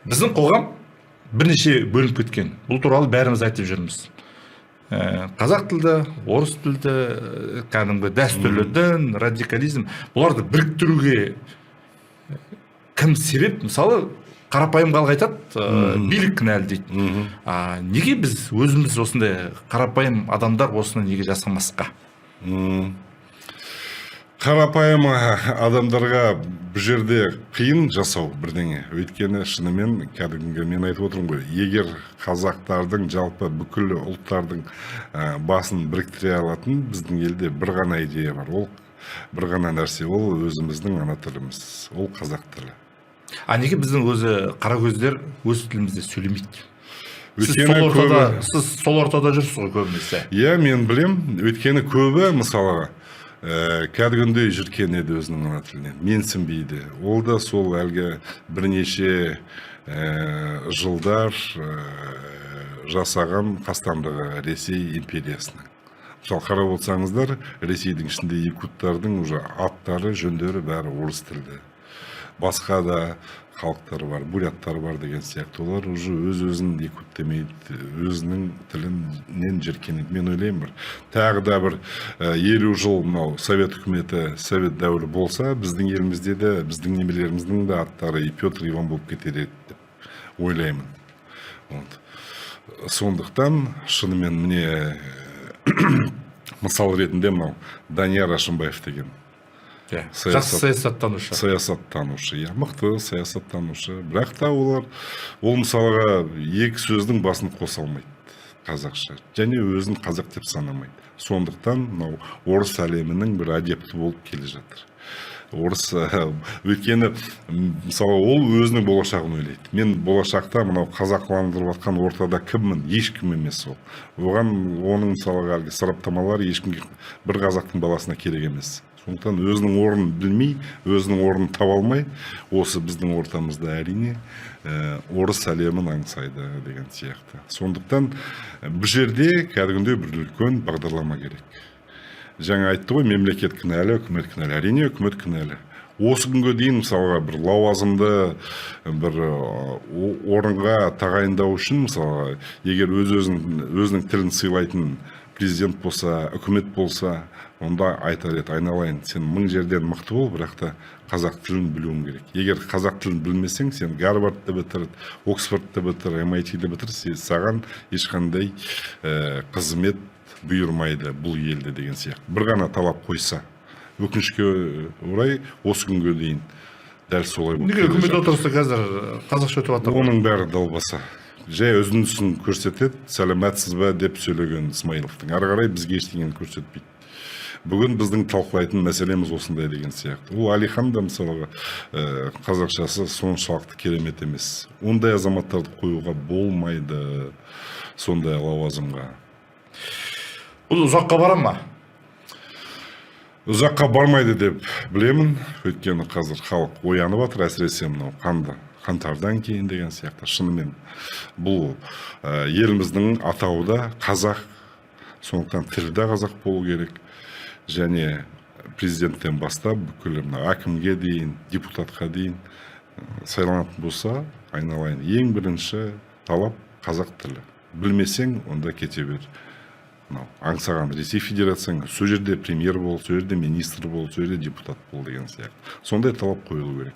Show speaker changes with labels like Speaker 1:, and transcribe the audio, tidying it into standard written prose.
Speaker 1: Біздің қоғам бірнеше бөлініп кеткен. Бұл туралы бәріміз айтып жүрміз. Қазақ тілді, орыс тілді, кәдімгі дәстүрлі дін, радикализм, бұларды біріктіруге кім себеп? Мысалы, қарапайым халық айтады, билік кінәлі дейді. Неге біз өзіміз осындай қарапайым адамдар осыны неге жасамасқа?
Speaker 2: Қарапайым адамдарға бұл жерде қиын жасау бірдеңе. Өйткені шынымен кәдімгі мен айтып отырмын ғой, егер қазақтардың жалпы бүкіл ұлттардың басын біріктіре алатын біздің елде бір ғана идея бар. Ол бір ғана нәрсе, ол өзіміздің ана тіліміз, ол қазақ тілі.
Speaker 1: Неге біздің өзі қара көздер өз тілімізде сөйлемейді? Сіз сол ортада жүрсіз ғой көбінесе.
Speaker 2: Иә, мен білем, өйткені көбі мысалға кәдімгідей жүркен еді өзінің ана тілінен, менсінбейді. Ол да сол әлгі бірнеше жылдар жасаған қастандығы Ресей империясының. Мысалы қарап отырсаңыздар, Ресейдің ішінде якуттардың уже аттары, жөндері бәрі орыс тілді. Басқа да халықтар бар, буряттар бар деген сияқты. Олар уже өз-өзін якут демейді, өзінің тілінен жіркенеді. Мен ойлаймын, тағы да бір 50 жыл мынау совет үкіметі, совет дәуірі болса, біздің елімізде де, біздің немелеріміздің де аттары Петр Иван болып кетер еді деп ойлаймын. Сондықтан шынымен міне мысал ретінде мынау Данияр Ашымбаев деген
Speaker 1: жақсы саясаттанушы.
Speaker 2: Саясаттанушы, мықты саясаттанушы. Бірақ та ол мысалға екі сөздің басын қоса алмайды қазақша. Және өзін қазақ деп санамайды. Сондықтан орыс әлемінің бір адепті болып келе жатыр. Орыс, өйткені мысалы ол өзінің болашағын ойлайды. Мен болашақта мынау қазақландырып жатқан ортада кіммін? Ешкім емес ол. Оның мысалға әлгі сараптамалар ешкімге бір қазақтың баласына керек емес. Сондықтан өзінің орнын білмей, өзінің орнын таба алмай, осы біздің ортамызда әрине орыс әлемін аңсайды деген сияқты. Сондықтан бұл жерде кәдімгідей бір үлкен бағдарлама керек. Жаңа айтты ғой, мемлекет кінәлі, үкімет кінәлі. Әрине, үкімет кінәлі. Осы күнге дейін мысалға бір лауазымды бір орынға тағайындау үшін, мысалға, егер өзінің тілін сыйлайтын президент болса, үкімет болса, онда айтар еді, айналайын, сен 1000 жерден мықты бол, бірақ та қазақ тілін білуің керек. Егер қазақ тілін білмесең, сен Гарвардты бітір, Оксфордты бітір, MIT-ді бітір, саған ешқандай қызмет бұйырмайды бұл елде деген сияқты. Бір ғана талап қойса, өкінішке орай осы күнге дейін дәл солай болып
Speaker 1: келе жатыр. Неге үкімет отырысы қазір қазақша өтіп жатыр?
Speaker 2: Оның бәрі далбаса. Жай өзінсін көрсетеді, сәлеметсіз бе деп сөйлеген Исмаиловтың. Ары қарай бізге ештеңені көрсетпейді. Бүгін біздің талқылайтын мәселеміз осындай деген сияқты. Ол Алихан да мысалға қазақшасы соншалықты керемет емес. Ондай азаматтарды қоюға болмайды сондай лауазымға.
Speaker 1: Бұл ұзаққа бара ма?
Speaker 2: Ұзаққа бармайды деп білемін. Өйткені қазір халық оянып жатыр, әсіресе мынау қаңтардан кейін деген сияқты. Шынымен бұл еліміздің атауы да қазақ, сондықтан тілі де қазақ болу керек. Және президенттен бастап бүкіл әкімге дейін, депутатқа дейін сайланатын болса, айналайын, ең бірінші талап қазақ тілі. Білмесең, онда кете бер. Аңсаған Ресей Федерациясының сол жерде премьер бол, сол жерде министр бол, сол жерде депутат бол деген сияқты. Сондай талап қойылу керек.